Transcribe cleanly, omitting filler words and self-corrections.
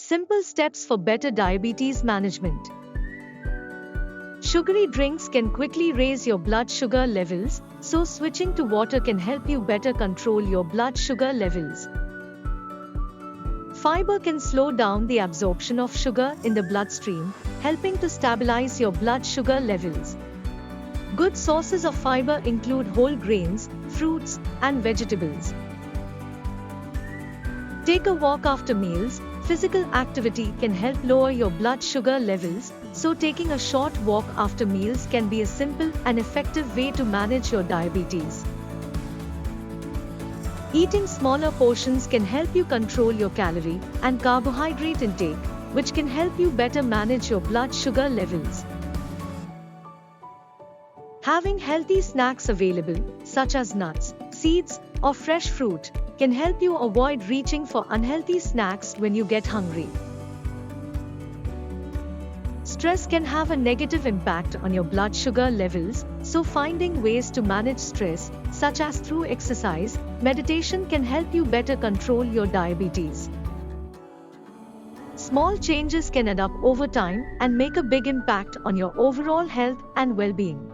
Simple steps for better diabetes management. Sugary drinks can quickly raise your blood sugar levels, so switching to water can help you better control your blood sugar levels. Fiber can slow down the absorption of sugar in the bloodstream, helping to stabilize your blood sugar levels. Good sources of fiber include whole grains, fruits, and vegetables. Take a walk after meals. Physical activity can help lower your blood sugar levels, so taking a short walk after meals can be a simple and effective way to manage your diabetes. Eating smaller portions can help you control your calorie and carbohydrate intake, which can help you better manage your blood sugar levels. Having healthy snacks available, such as nuts, seeds, or fresh fruit, can help you avoid reaching for unhealthy snacks when you get hungry. Stress can have a negative impact on your blood sugar levels, so finding ways to manage stress, such as through exercise, meditation, can help you better control your diabetes. Small changes can add up over time and make a big impact on your overall health and well-being.